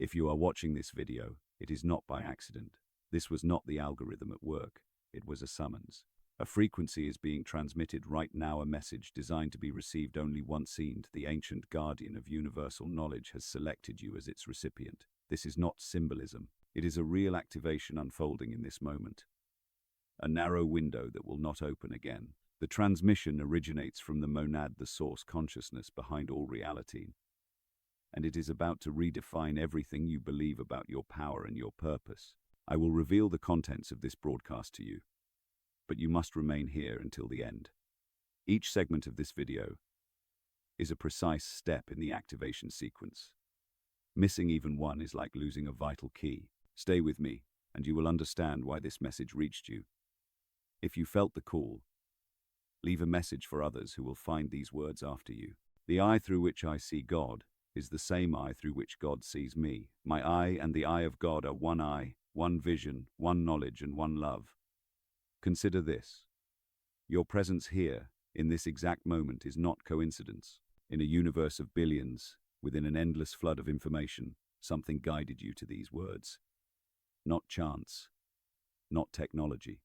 If you are watching this video, it is not by accident. This was not the algorithm at work. It was a summons. A frequency is being transmitted right now, a message designed to be received only once seen. The ancient guardian of universal knowledge has selected you as its recipient. This is not symbolism. It is a real activation unfolding in this moment. A narrow window that will not open again. The transmission originates from the monad, the source consciousness behind all reality. And it is about to redefine everything you believe about your power and your purpose. I will reveal the contents of this broadcast to you, but you must remain here until the end. Each segment of this video is a precise step in the activation sequence. Missing even one is like losing a vital key. Stay with me, and you will understand why this message reached you. If you felt the call, leave a message for others who will find these words after you. The eye through which I see God is the same eye through which God sees me. My eye and the eye of God are one eye, one vision, one knowledge, and one love. Consider this. Your presence here, in this exact moment, is not coincidence. In a universe of billions, within an endless flood of information, something guided you to these words. Not chance, not technology.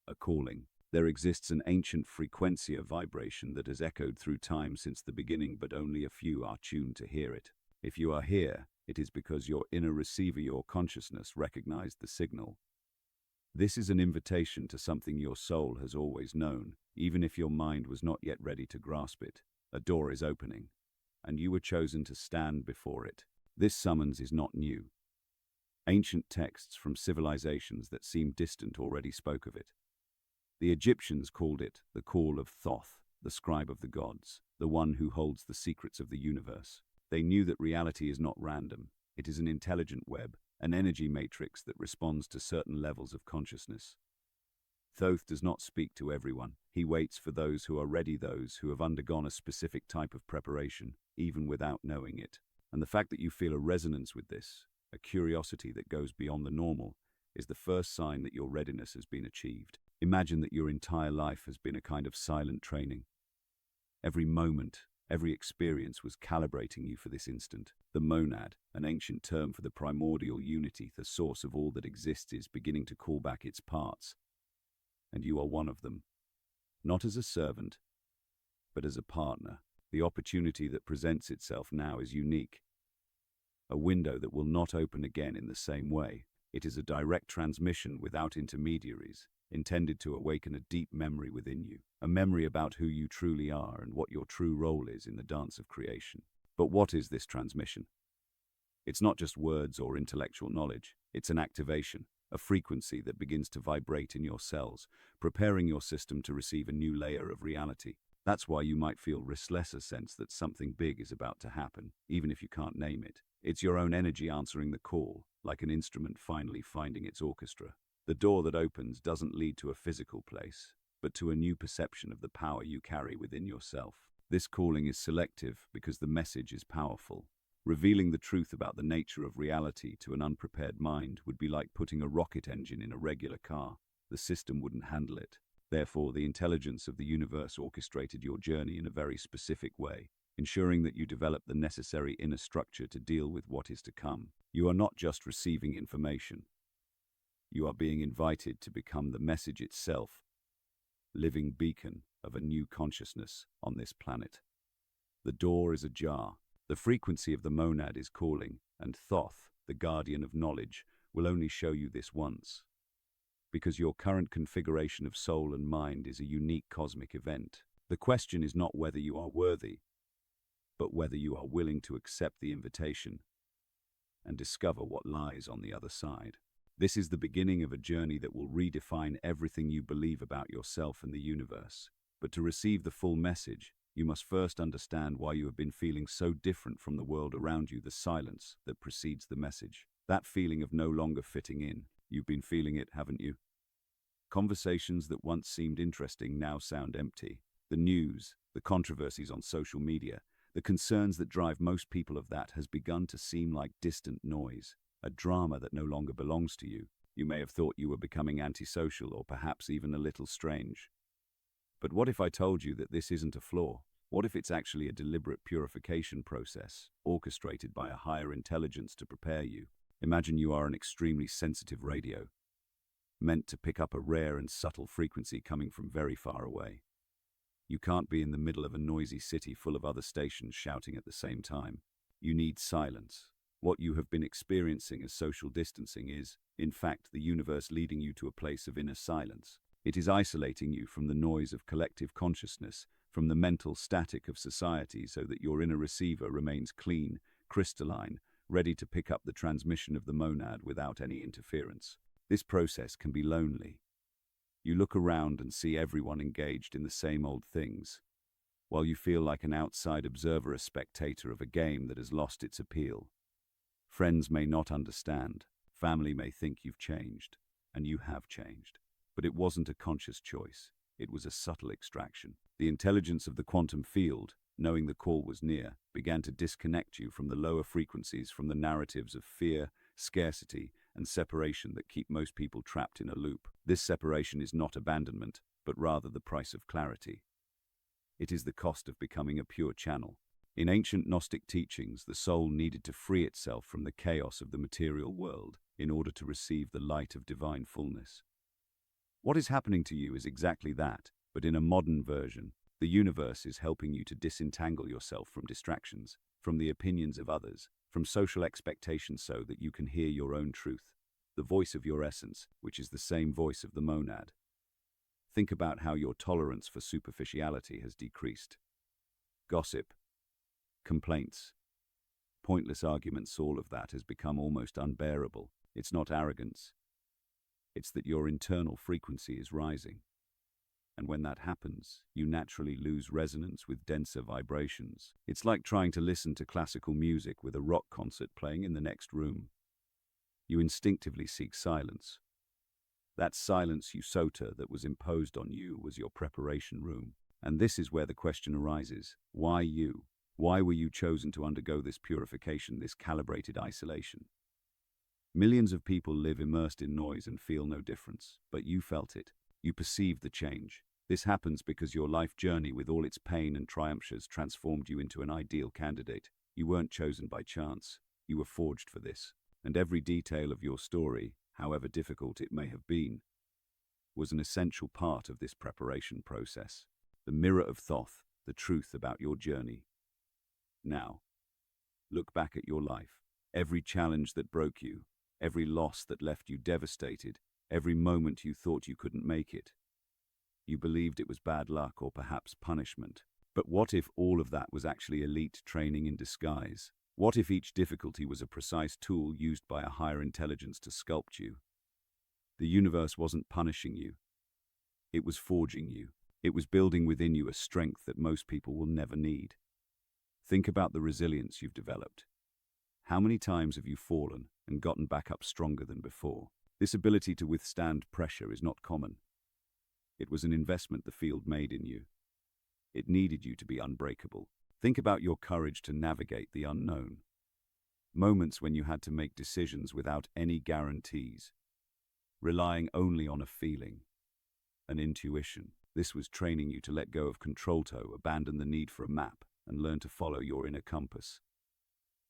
A calling. There exists an ancient frequency of vibration that has echoed through time since the beginning, but only a few are tuned to hear it. If you are here, it is because your inner receiver, your consciousness, recognized the signal. This is an invitation to something your soul has always known, even if your mind was not yet ready to grasp it. A door is opening, and you were chosen to stand before it. This summons is not new. Ancient texts from civilizations that seem distant already spoke of it. The Egyptians called it the call of Thoth, the scribe of the gods, the one who holds the secrets of the universe. They knew that reality is not random. It is an intelligent web, an energy matrix that responds to certain levels of consciousness. Thoth does not speak to everyone. He waits for those who are ready, those who have undergone a specific type of preparation, even without knowing it. And the fact that you feel a resonance with this, a curiosity that goes beyond the normal, is the first sign that your readiness has been achieved. Imagine that your entire life has been a kind of silent training. Every moment, every experience was calibrating you for this instant. The monad, an ancient term for the primordial unity, the source of all that exists, is beginning to call back its parts. And you are one of them. Not as a servant, but as a partner. The opportunity that presents itself now is unique. A window that will not open again in the same way. It is a direct transmission without intermediaries, intended to awaken a deep memory within you, a memory about who you truly are and what your true role is in the dance of creation. But what is this transmission? It's not just words or intellectual knowledge. It's an activation, a frequency that begins to vibrate in your cells, preparing your system to receive a new layer of reality. That's why you might feel restless, a sense that something big is about to happen, even if you can't name it. It's your own energy answering the call, like an instrument finally finding its orchestra. The door that opens doesn't lead to a physical place, but to a new perception of the power you carry within yourself. This calling is selective because the message is powerful. Revealing the truth about the nature of reality to an unprepared mind would be like putting a rocket engine in a regular car. The system wouldn't handle it. Therefore, the intelligence of the universe orchestrated your journey in a very specific way, ensuring that you develop the necessary inner structure to deal with what is to come. You are not just receiving information. You are being invited to become the message itself, living beacon of a new consciousness on this planet. The door is ajar. The frequency of the monad is calling, and Thoth, the guardian of knowledge, will only show you this once. Because your current configuration of soul and mind is a unique cosmic event. The question is not whether you are worthy, but whether you are willing to accept the invitation and discover what lies on the other side. This is the beginning of a journey that will redefine everything you believe about yourself and the universe. But to receive the full message, you must first understand why you have been feeling so different from the world around you, the silence that precedes the message. That feeling of no longer fitting in. You've been feeling it, haven't you? Conversations that once seemed interesting now sound empty. The news, the controversies on social media, the concerns that drive most people of that has begun to seem like distant noise. A drama that no longer belongs to you. You may have thought you were becoming antisocial or perhaps even a little strange. But what if I told you that this isn't a flaw? What if it's actually a deliberate purification process, orchestrated by a higher intelligence to prepare you? Imagine you are an extremely sensitive radio, meant to pick up a rare and subtle frequency coming from very far away. You can't be in the middle of a noisy city full of other stations shouting at the same time. You need silence. What you have been experiencing as social distancing is, in fact, the universe leading you to a place of inner silence. It is isolating you from the noise of collective consciousness, from the mental static of society, so that your inner receiver remains clean, crystalline, ready to pick up the transmission of the monad without any interference. This process can be lonely. You look around and see everyone engaged in the same old things, while you feel like an outside observer, a spectator of a game that has lost its appeal. Friends may not understand, family may think you've changed, and you have changed. But it wasn't a conscious choice, it was a subtle extraction. The intelligence of the quantum field, knowing the call was near, began to disconnect you from the lower frequencies, from the narratives of fear, scarcity, and separation that keep most people trapped in a loop. This separation is not abandonment, but rather the price of clarity. It is the cost of becoming a pure channel. In ancient Gnostic teachings, the soul needed to free itself from the chaos of the material world in order to receive the light of divine fullness. What is happening to you is exactly that, but in a modern version. The universe is helping you to disentangle yourself from distractions, from the opinions of others, from social expectations, so that you can hear your own truth, the voice of your essence, which is the same voice of the monad. Think about how your tolerance for superficiality has decreased. Gossip, complaints, pointless arguments, all of that has become almost unbearable. It's not arrogance. It's that your internal frequency is rising. And when that happens, you naturally lose resonance with denser vibrations. It's like trying to listen to classical music with a rock concert playing in the next room. You instinctively seek silence. That silence Sota that was imposed on you was your preparation room. And this is where the question arises. Why you? Why were you chosen to undergo this purification, this calibrated isolation? Millions of people live immersed in noise and feel no difference, but you felt it. You perceived the change. This happens because your life journey, with all its pain and triumphs, has transformed you into an ideal candidate. You weren't chosen by chance. You were forged for this. And every detail of your story, however difficult it may have been, was an essential part of this preparation process. The mirror of Thoth, the truth about your journey. Now, look back at your life. Every challenge that broke you, every loss that left you devastated, every moment you thought you couldn't make it. You believed it was bad luck or perhaps punishment. But what if all of that was actually elite training in disguise? What if each difficulty was a precise tool used by a higher intelligence to sculpt you? The universe wasn't punishing you. It was forging you. It was building within you a strength that most people will never need. Think about the resilience you've developed. How many times have you fallen and gotten back up stronger than before? This ability to withstand pressure is not common. It was an investment the field made in you. It needed you to be unbreakable. Think about your courage to navigate the unknown. Moments when you had to make decisions without any guarantees, relying only on a feeling, an intuition. This was training you to let go of control, to abandon the need for a map, and learn to follow your inner compass.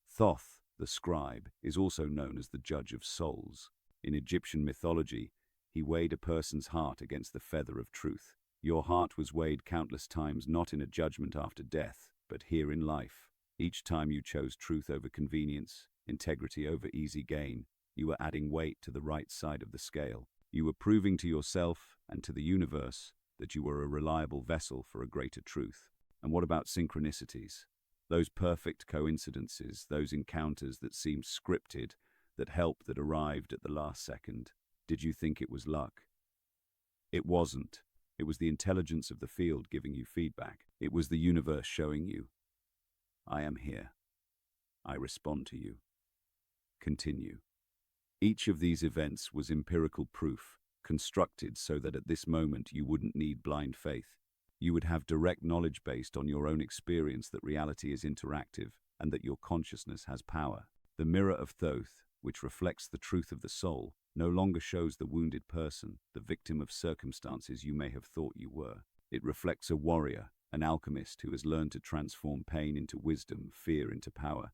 Thoth, the scribe, is also known as the judge of souls. In Egyptian mythology, he weighed a person's heart against the feather of truth. Your heart was weighed countless times, not in a judgment after death, but here in life. Each time you chose truth over convenience, integrity over easy gain, you were adding weight to the right side of the scale. You were proving to yourself and to the universe that you were a reliable vessel for a greater truth. And what about synchronicities? Those perfect coincidences, those encounters that seemed scripted, that arrived at the last second. Did you think it was luck? It wasn't. It was the intelligence of the field giving you feedback. It was the universe showing you, I am here. I respond to you. Continue. Each of these events was empirical proof, constructed so that at this moment you wouldn't need blind faith. You would have direct knowledge based on your own experience that reality is interactive and that your consciousness has power. The mirror of Thoth, which reflects the truth of the soul, no longer shows the wounded person, the victim of circumstances you may have thought you were. It reflects a warrior, an alchemist who has learned to transform pain into wisdom, fear into power.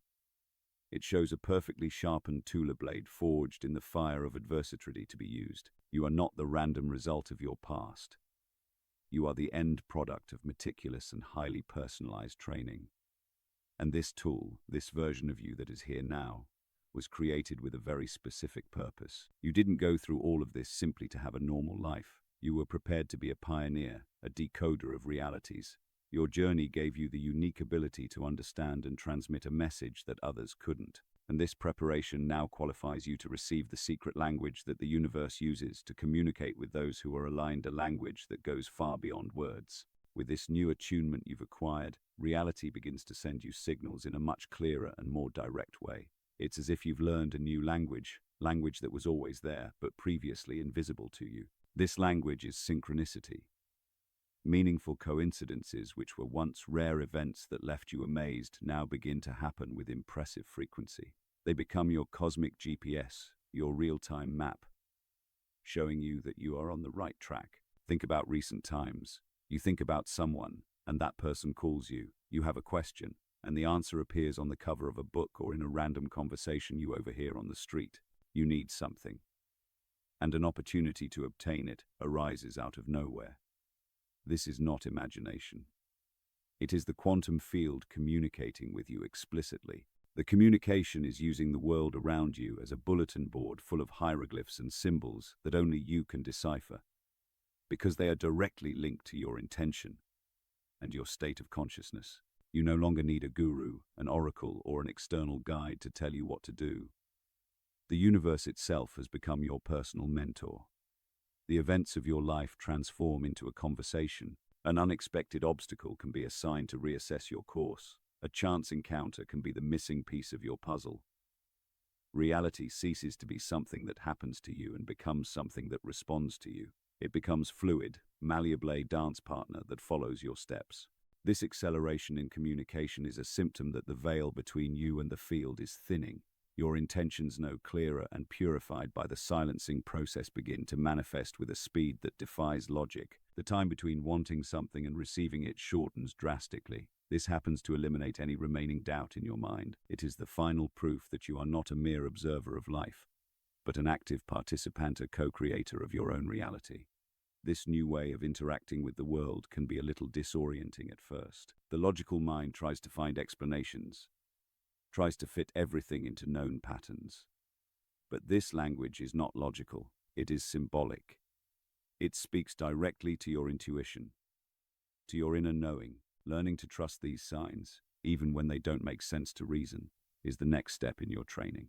It shows a perfectly sharpened Tula blade forged in the fire of adversity to be used. You are not the random result of your past. You are the end product of meticulous and highly personalized training. And this tool, this version of you that is here now, was created with a very specific purpose. You didn't go through all of this simply to have a normal life. You were prepared to be a pioneer, a decoder of realities. Your journey gave you the unique ability to understand and transmit a message that others couldn't. And this preparation now qualifies you to receive the secret language that the universe uses to communicate with those who are aligned, a language that goes far beyond words. With this new attunement you've acquired, reality begins to send you signals in a much clearer and more direct way. It's as if you've learned a new language that was always there, but previously invisible to you. This language is synchronicity. Meaningful coincidences which were once rare events that left you amazed now begin to happen with impressive frequency. They become your cosmic GPS, your real-time map, showing you that you are on the right track. Think about recent times. You think about someone, and that person calls you. You have a question, and the answer appears on the cover of a book or in a random conversation you overhear on the street. You need something, and an opportunity to obtain it arises out of nowhere. This is not imagination. It is the quantum field communicating with you explicitly. The communication is using the world around you as a bulletin board full of hieroglyphs and symbols that only you can decipher, because they are directly linked to your intention and your state of consciousness. You no longer need a guru, an oracle, or an external guide to tell you what to do. The universe itself has become your personal mentor. The events of your life transform into a conversation. An unexpected obstacle can be a sign to reassess your course. A chance encounter can be the missing piece of your puzzle. Reality ceases to be something that happens to you and becomes something that responds to you. It becomes fluid, malleable dance partner that follows your steps. This acceleration in communication is a symptom that the veil between you and the field is thinning. Your intentions, no clearer and purified by the silencing process, begin to manifest with a speed that defies logic. The time between wanting something and receiving it shortens drastically. This happens to eliminate any remaining doubt in your mind. It is the final proof that you are not a mere observer of life, but an active participant, a co-creator of your own reality. This new way of interacting with the world can be a little disorienting at first. The logical mind tries to find explanations, tries to fit everything into known patterns. But this language is not logical, it is symbolic. It speaks directly to your intuition, to your inner knowing. Learning to trust these signs, even when they don't make sense to reason, is the next step in your training.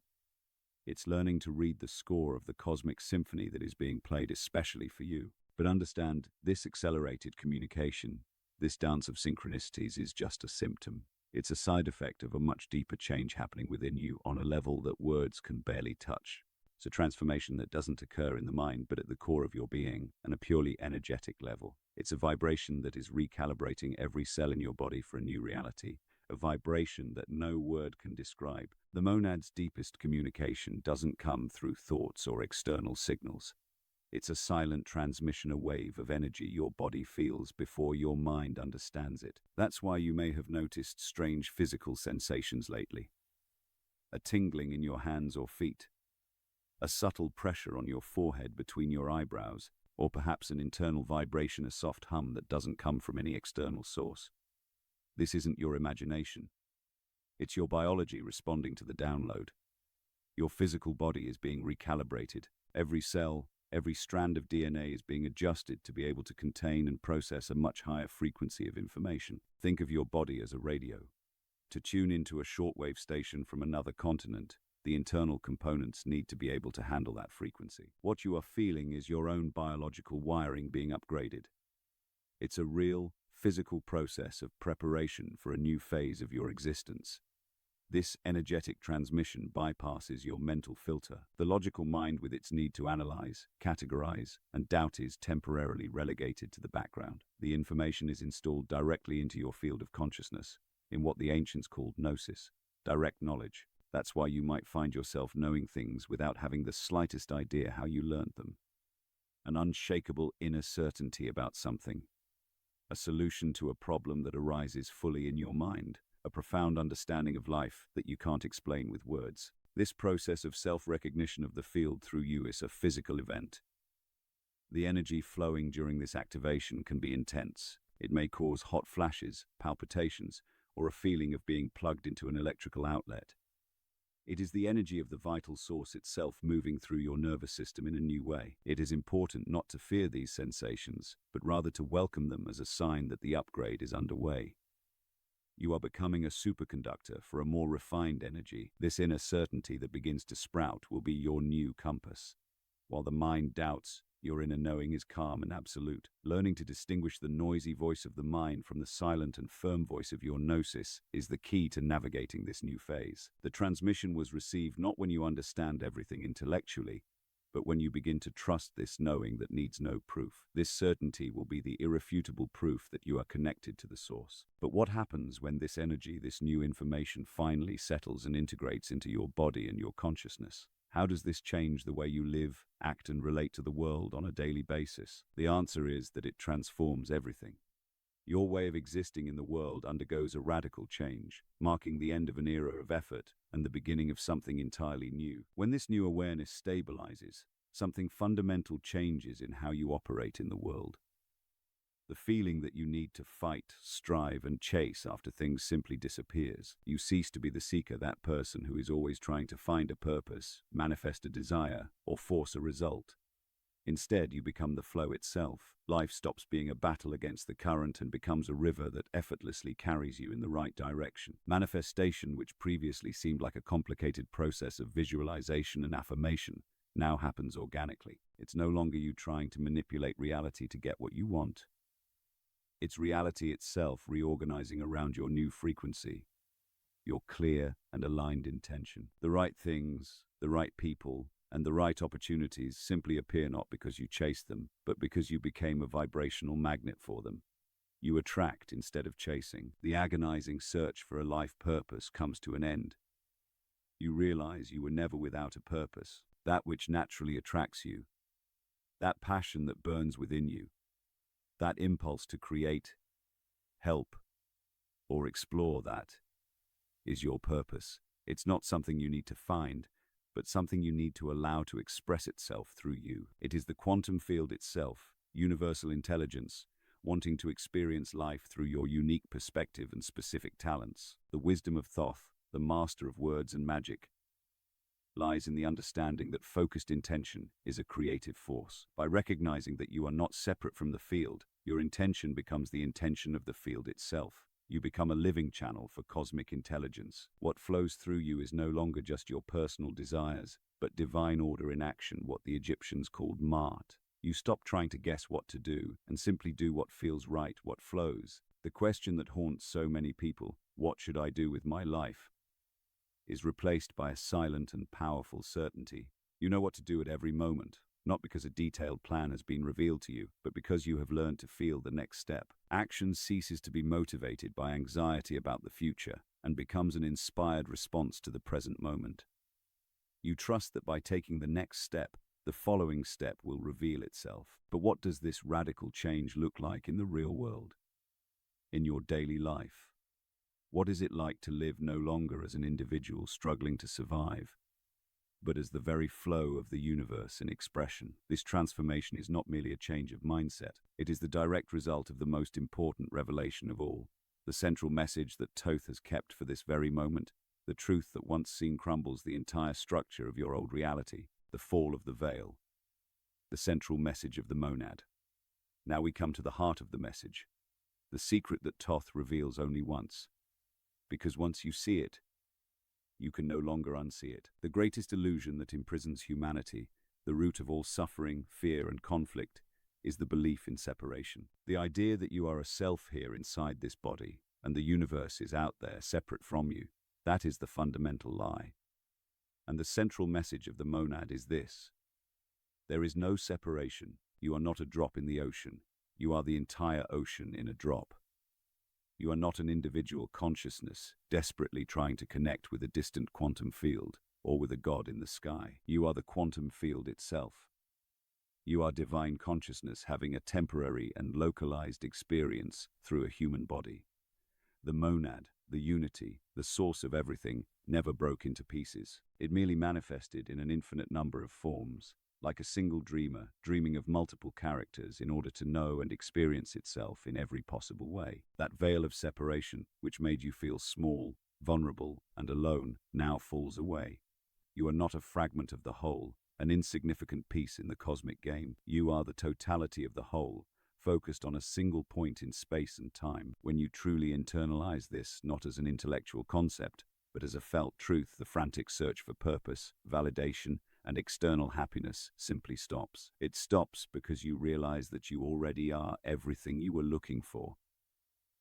It's learning to read the score of the cosmic symphony that is being played especially for you. But understand, this accelerated communication, this dance of synchronicities, is just a symptom. It's a side effect of a much deeper change happening within you on a level that words can barely touch. It's a transformation that doesn't occur in the mind, but at the core of your being, on a purely energetic level. It's a vibration that is recalibrating every cell in your body for a new reality, a vibration that no word can describe. The monad's deepest communication doesn't come through thoughts or external signals. It's a silent transmission, a wave of energy your body feels before your mind understands it. That's why you may have noticed strange physical sensations lately. A tingling in your hands or feet, a subtle pressure on your forehead between your eyebrows, or perhaps an internal vibration, a soft hum that doesn't come from any external source. This isn't your imagination. It's your biology responding to the download. Your physical body is being recalibrated. Every cell, every strand of DNA is being adjusted to be able to contain and process a much higher frequency of information. Think of your body as a radio. To tune into a shortwave station from another continent, the internal components need to be able to handle that frequency. What you are feeling is your own biological wiring being upgraded. It's a real, physical process of preparation for a new phase of your existence. This energetic transmission bypasses your mental filter. The logical mind, with its need to analyze, categorize, and doubt, is temporarily relegated to the background. The information is installed directly into your field of consciousness, in what the ancients called gnosis, direct knowledge. That's why you might find yourself knowing things without having the slightest idea how you learned them. An unshakable inner certainty about something. a solution to a problem that arises fully in your mind, a profound understanding of life that you can't explain with words. This process of self-recognition of the field through you is a physical event. The energy flowing during this activation can be intense. It may cause hot flashes, palpitations, or a feeling of being plugged into an electrical outlet. It is the energy of the vital source itself moving through your nervous system in a new way. It is important not to fear these sensations, but rather to welcome them as a sign that the upgrade is underway. You are becoming a superconductor for a more refined energy. This inner certainty that begins to sprout will be your new compass. While the mind doubts, your inner knowing is calm and absolute. Learning to distinguish the noisy voice of the mind from the silent and firm voice of your gnosis is the key to navigating this new phase. The transmission was received not when you understand everything intellectually, but when you begin to trust this knowing that needs no proof. This certainty will be the irrefutable proof that you are connected to the source. But what happens when this energy, this new information, finally settles and integrates into your body and your consciousness? How does this change the way you live, act, and relate to the world on a daily basis? The answer is that it transforms everything. Your way of existing in the world undergoes a radical change, marking the end of an era of effort and the beginning of something entirely new. When this new awareness stabilizes, something fundamental changes in how you operate in the world. The feeling that you need to fight, strive, and chase after things simply disappears. You cease to be the seeker, that person who is always trying to find a purpose, manifest a desire, or force a result. Instead, you become the flow itself. Life stops being a battle against the current and becomes a river that effortlessly carries you in the right direction. Manifestation, which previously seemed like a complicated process of visualization and affirmation, now happens organically. It's no longer you trying to manipulate reality to get what you want. It's reality itself reorganizing around your new frequency, your clear and aligned intention. The right things, the right people, and the right opportunities simply appear not because you chase them, but because you became a vibrational magnet for them. You attract instead of chasing. The agonizing search for a life purpose comes to an end. You realize you were never without a purpose, that which naturally attracts you, that passion that burns within you, that impulse to create, help, or explore, that is your purpose. It's not something you need to find, but something you need to allow to express itself through you. It is the quantum field itself, universal intelligence, wanting to experience life through your unique perspective and specific talents. The wisdom of Thoth, the master of words and magic, lies in the understanding that focused intention is a creative force. By recognizing that you are not separate from the field, your intention becomes the intention of the field itself. You become a living channel for cosmic intelligence. What flows through you is no longer just your personal desires, but divine order in action, what the Egyptians called Ma'at. You stop trying to guess what to do and simply do what feels right, what flows. The question that haunts so many people, what should I do with my life, is replaced by a silent and powerful certainty. You know what to do at every moment, not because a detailed plan has been revealed to you, but because you have learned to feel the next step. Action ceases to be motivated by anxiety about the future and becomes an inspired response to the present moment. You trust that by taking the next step, the following step will reveal itself. But what does this radical change look like in the real world? In your daily life? What is it like to live no longer as an individual struggling to survive, but as the very flow of the universe in expression? This transformation is not merely a change of mindset. It is the direct result of the most important revelation of all, the central message that Thoth has kept for this very moment, the truth that once seen crumbles the entire structure of your old reality, the fall of the veil, the central message of the monad. Now we come to the heart of the message, the secret that Thoth reveals only once. Because once you see it, you can no longer unsee it. The greatest illusion that imprisons humanity, the root of all suffering, fear, and conflict, is the belief in separation. The idea that you are a self here inside this body, and the universe is out there separate from you, that is the fundamental lie. And the central message of the monad is this: there is no separation. You are not a drop in the ocean. You are the entire ocean in a drop. You are not an individual consciousness desperately trying to connect with a distant quantum field or with a god in the sky. You are the quantum field itself. You are divine consciousness having a temporary and localized experience through a human body. The monad, the unity, the source of everything, never broke into pieces. It merely manifested in an infinite number of forms, like a single dreamer dreaming of multiple characters in order to know and experience itself in every possible way. That veil of separation, which made you feel small, vulnerable, and alone, now falls away. You are not a fragment of the whole, an insignificant piece in the cosmic game. You are the totality of the whole, focused on a single point in space and time. When you truly internalize this, not as an intellectual concept, but as a felt truth, the frantic search for purpose, validation, and external happiness simply stops. It stops because you realize that you already are everything you were looking for.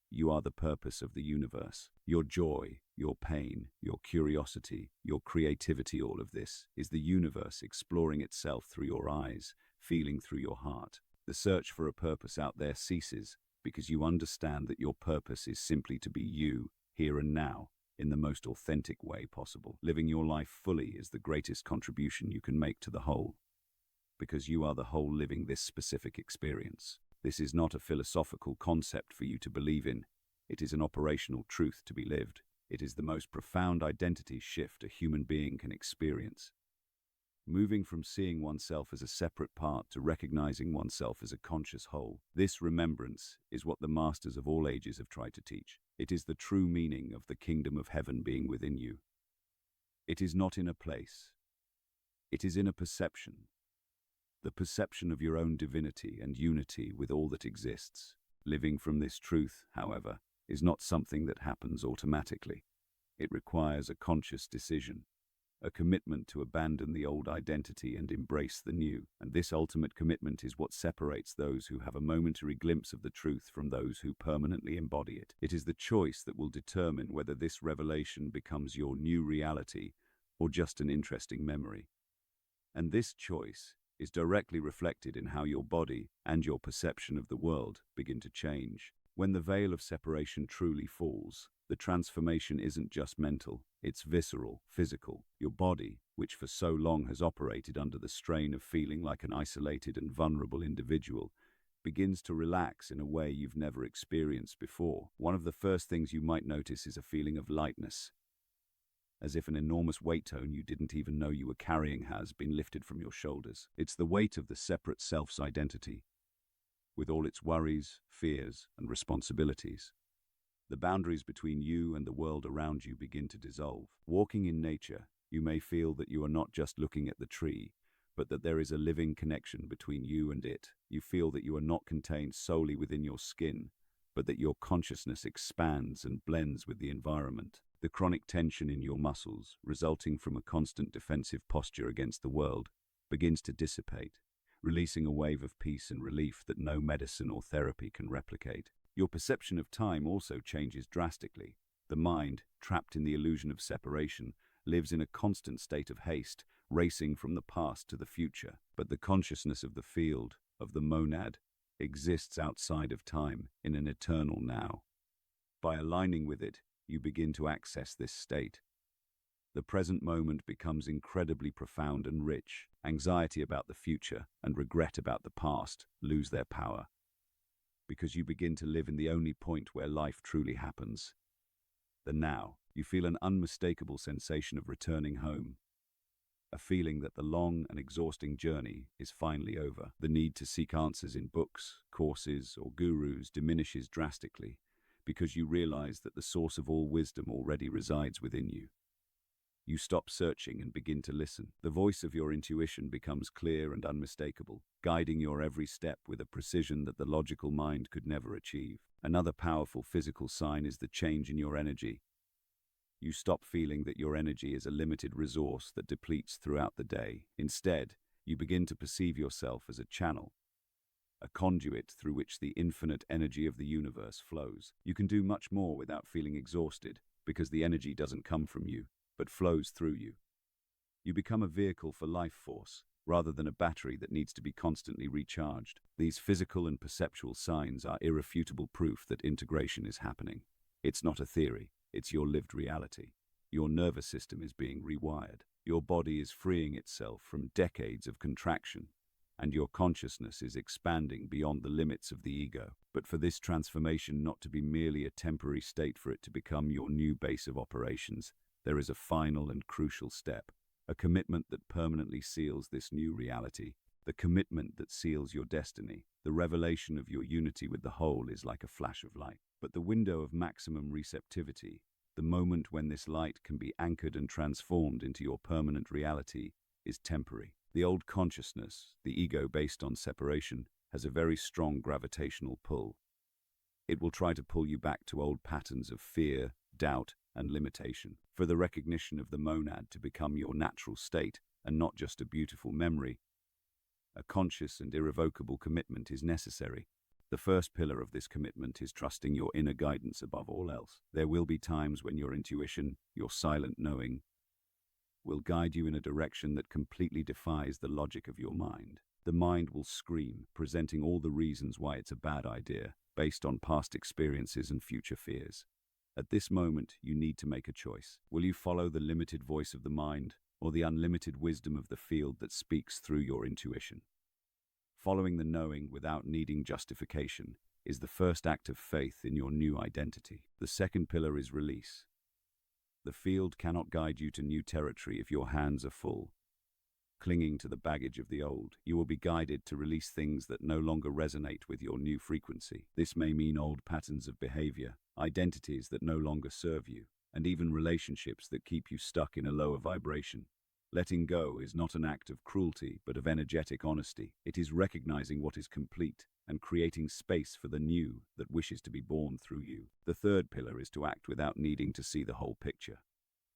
You are the purpose of the universe. Your joy, your pain, your curiosity, your creativity, all of this is the universe exploring itself through your eyes, feeling through your heart. The search for a purpose out there ceases because you understand that your purpose is simply to be you, here and now, in the most authentic way possible. Living your life fully is the greatest contribution you can make to the whole, because you are the whole living this specific experience. This is not a philosophical concept for you to believe in. It is an operational truth to be lived. It is the most profound identity shift a human being can experience. Moving from seeing oneself as a separate part to recognizing oneself as a conscious whole. This remembrance is what the masters of all ages have tried to teach. It is the true meaning of the kingdom of heaven being within you. It is not in a place. It is in a perception. The perception of your own divinity and unity with all that exists. Living from this truth, however, is not something that happens automatically. It requires a conscious decision, a commitment to abandon the old identity and embrace the new. And this ultimate commitment is what separates those who have a momentary glimpse of the truth from those who permanently embody it. It is the choice that will determine whether this revelation becomes your new reality or just an interesting memory. And this choice is directly reflected in how your body and your perception of the world begin to change. When the veil of separation truly falls, the transformation isn't just mental, it's visceral, physical. Your body, which for so long has operated under the strain of feeling like an isolated and vulnerable individual, begins to relax in a way you've never experienced before. One of the first things you might notice is a feeling of lightness, as if an enormous weight you didn't even know you were carrying has been lifted from your shoulders. It's the weight of the separate self's identity, with all its worries, fears, and responsibilities. The boundaries between you and the world around you begin to dissolve. Walking in nature, you may feel that you are not just looking at the tree, but that there is a living connection between you and it. You feel that you are not contained solely within your skin, but that your consciousness expands and blends with the environment. The chronic tension in your muscles, resulting from a constant defensive posture against the world, begins to dissipate, releasing a wave of peace and relief that no medicine or therapy can replicate. Your perception of time also changes drastically. The mind, trapped in the illusion of separation, lives in a constant state of haste, racing from the past to the future. But the consciousness of the field, of the monad, exists outside of time, in an eternal now. By aligning with it, you begin to access this state. The present moment becomes incredibly profound and rich. Anxiety about the future and regret about the past lose their power, because you begin to live in the only point where life truly happens, the now. You feel an unmistakable sensation of returning home, a feeling that the long and exhausting journey is finally over. The need to seek answers in books, courses, or gurus diminishes drastically, because you realize that the source of all wisdom already resides within you. You stop searching and begin to listen. The voice of your intuition becomes clear and unmistakable, guiding your every step with a precision that the logical mind could never achieve. Another powerful physical sign is the change in your energy. You stop feeling that your energy is a limited resource that depletes throughout the day. Instead, you begin to perceive yourself as a channel, a conduit through which the infinite energy of the universe flows. You can do much more without feeling exhausted, because the energy doesn't come from you, but flows through you. You become a vehicle for life force, rather than a battery that needs to be constantly recharged. These physical and perceptual signs are irrefutable proof that integration is happening. It's not a theory, it's your lived reality. Your nervous system is being rewired. Your body is freeing itself from decades of contraction, and your consciousness is expanding beyond the limits of the ego. But for this transformation not to be merely a temporary state, for it to become your new base of operations, there is a final and crucial step, a commitment that permanently seals this new reality. The commitment that seals your destiny. The revelation of your unity with the whole is like a flash of light. But the window of maximum receptivity, the moment when this light can be anchored and transformed into your permanent reality, is temporary. The old consciousness, the ego based on separation, has a very strong gravitational pull. It will try to pull you back to old patterns of fear, doubt, and limitation. For the recognition of the monad to become your natural state and not just a beautiful memory, a conscious and irrevocable commitment is necessary. The first pillar of this commitment is trusting your inner guidance above all else. There will be times when your intuition, your silent knowing, will guide you in a direction that completely defies the logic of your mind. The mind will scream, presenting all the reasons why it's a bad idea, based on past experiences and future fears. At this moment, you need to make a choice. Will you follow the limited voice of the mind, or the unlimited wisdom of the field that speaks through your intuition? Following the knowing without needing justification is the first act of faith in your new identity. The second pillar is release. The field cannot guide you to new territory if your hands are full. Clinging to the baggage of the old, you will be guided to release things that no longer resonate with your new frequency. This may mean old patterns of behavior, identities that no longer serve you, and even relationships that keep you stuck in a lower vibration. Letting go is not an act of cruelty, but of energetic honesty. It is recognizing what is complete and creating space for the new that wishes to be born through you. The third pillar is to act without needing to see the whole picture.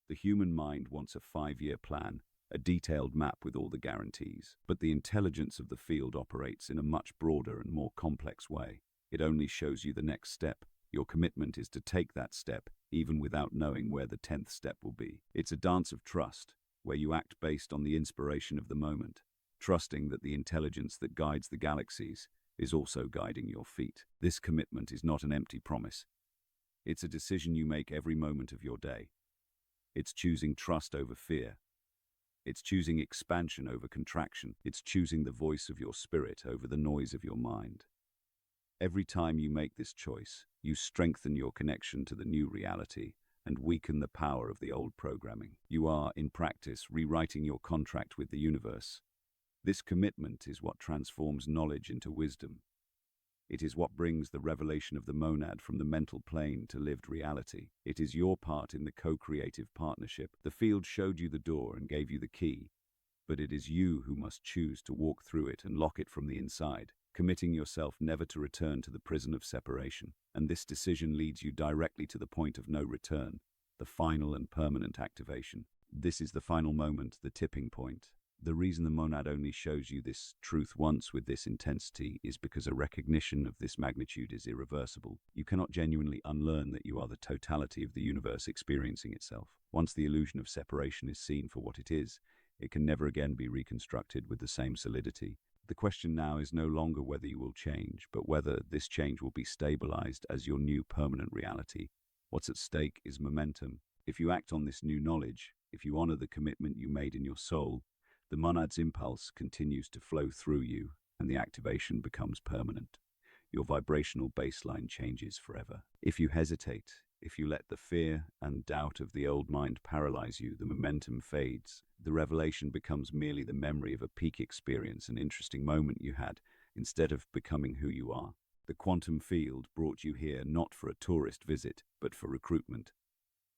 The human mind wants a 5-year plan, a detailed map with all the guarantees. But the intelligence of the field operates in a much broader and more complex way. It only shows you the next step. Your commitment is to take that step, even without knowing where the 10th step will be. It's a dance of trust, where you act based on the inspiration of the moment, trusting that the intelligence that guides the galaxies is also guiding your feet. This commitment is not an empty promise. It's a decision you make every moment of your day. It's choosing trust over fear. It's choosing expansion over contraction. It's choosing the voice of your spirit over the noise of your mind. Every time you make this choice, you strengthen your connection to the new reality and weaken the power of the old programming. You are, in practice, rewriting your contract with the universe. This commitment is what transforms knowledge into wisdom. It is what brings the revelation of the monad from the mental plane to lived reality. It is your part in the co-creative partnership. The field showed you the door and gave you the key, but it is you who must choose to walk through it and lock it from the inside, committing yourself never to return to the prison of separation. And this decision leads you directly to the point of no return, the final and permanent activation. This is the final moment, the tipping point. The reason the monad only shows you this truth once with this intensity is because a recognition of this magnitude is irreversible. You cannot genuinely unlearn that you are the totality of the universe experiencing itself. Once the illusion of separation is seen for what it is, it can never again be reconstructed with the same solidity. The question now is no longer whether you will change, but whether this change will be stabilized as your new permanent reality. What's at stake is momentum. If you act on this new knowledge, if you honor the commitment you made in your soul, the monad's impulse continues to flow through you, and the activation becomes permanent. Your vibrational baseline changes forever. If you hesitate, if you let the fear and doubt of the old mind paralyze you, the momentum fades. The revelation becomes merely the memory of a peak experience, an interesting moment you had, instead of becoming who you are. The quantum field brought you here not for a tourist visit, but for recruitment.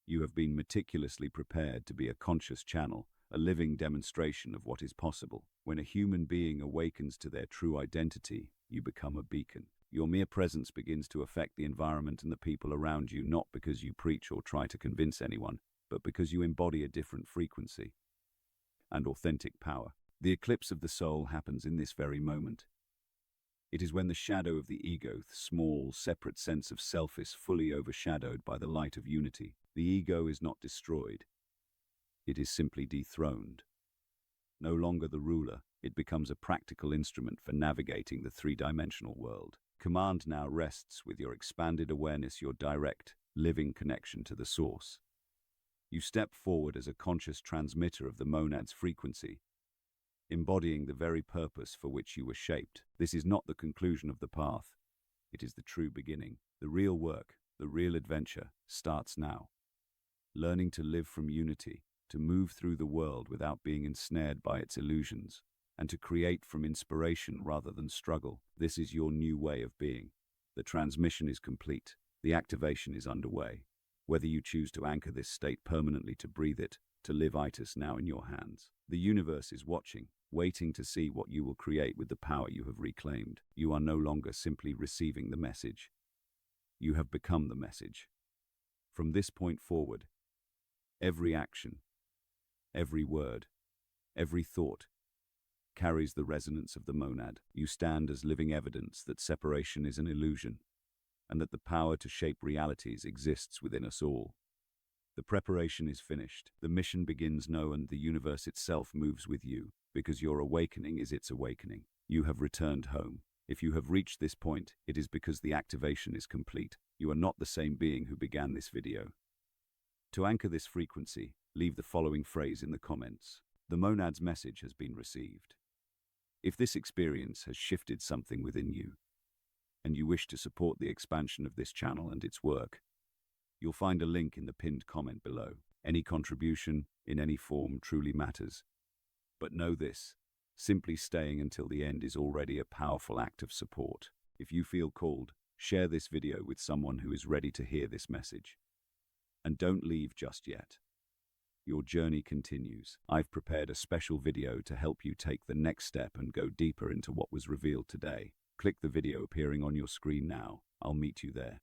You have been meticulously prepared to be a conscious channel, a living demonstration of what is possible. When a human being awakens to their true identity, you become a beacon. Your mere presence begins to affect the environment and the people around you, not because you preach or try to convince anyone, but because you embody a different frequency and authentic power. The eclipse of the soul happens in this very moment. It is when the shadow of the ego, the small, separate sense of self, is fully overshadowed by the light of unity. The ego is not destroyed. It is simply dethroned. No longer the ruler, it becomes a practical instrument for navigating the three-dimensional world. Command now rests with your expanded awareness, your direct, living connection to the source. You step forward as a conscious transmitter of the monad's frequency, embodying the very purpose for which you were shaped. This is not the conclusion of the path. It is the true beginning. The real work, the real adventure, starts now. Learning to live from unity, to move through the world without being ensnared by its illusions, and to create from inspiration rather than struggle. This is your new way of being. The transmission is complete. The activation is underway. Whether you choose to anchor this state permanently, to breathe it, to live it is now in your hands. The universe is watching, waiting to see what you will create with the power you have reclaimed. You are no longer simply receiving the message. You have become the message. From this point forward, every action, every word, every thought carries the resonance of the monad. You stand as living evidence that separation is an illusion, and that the power to shape realities exists within us all. The preparation is finished. The mission begins now, and the universe itself moves with you, because your awakening is its awakening. You have returned home. If you have reached this point, it is because the activation is complete. You are not the same being who began this video. To anchor this frequency, leave the following phrase in the comments. The monad's message has been received. If this experience has shifted something within you, and you wish to support the expansion of this channel and its work, you'll find a link in the pinned comment below. Any contribution, in any form, truly matters. But know this, simply staying until the end is already a powerful act of support. If you feel called, share this video with someone who is ready to hear this message. And don't leave just yet. Your journey continues. I've prepared a special video to help you take the next step and go deeper into what was revealed today. Click the video appearing on your screen now. I'll meet you there.